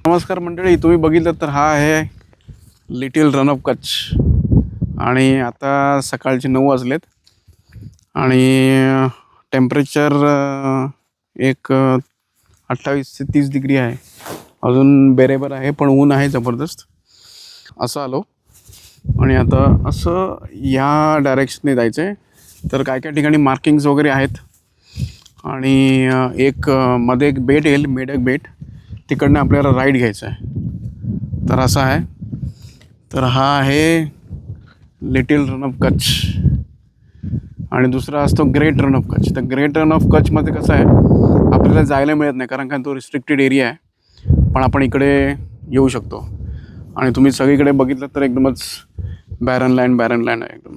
नमस्कार मंडळी, तुम्ही बघितलं तर हा आहे लिटिल रन ऑफ कच्छ आणि आता सकाळचे 9 वाजलेत आणि टेम्परेचर एक 28 ते 30 डिग्री आहे. अजून बेरेबर आहे, पण ऊन आहे जबरदस्त. असं आलो आणि आता असं या डायरेक्शनने जायचं आहे. तर काय काय ठिकाणी मार्किंग्स वगैरे आहेत आणि एक मध्ये एक बेट येईल, मेढक बेट, तिकडनं आपल्याला राईड घ्यायचं आहे. तर असं आहे. तर हा आहे लिटिल रन ऑफ कच्छ आणि दुसरा असतो ग्रेट रन ऑफ कच्छ. तर ग्रेट रन ऑफ कच्छमध्ये कसं आहे, आपल्याला जायला मिळत नाही कारण का तो रिस्ट्रिक्टेड एरिया आहे, पण आपण इकडे येऊ शकतो. आणि तुम्ही सगळीकडे बघितलं तर एकदमच बॅरन लँड आहे एकदम.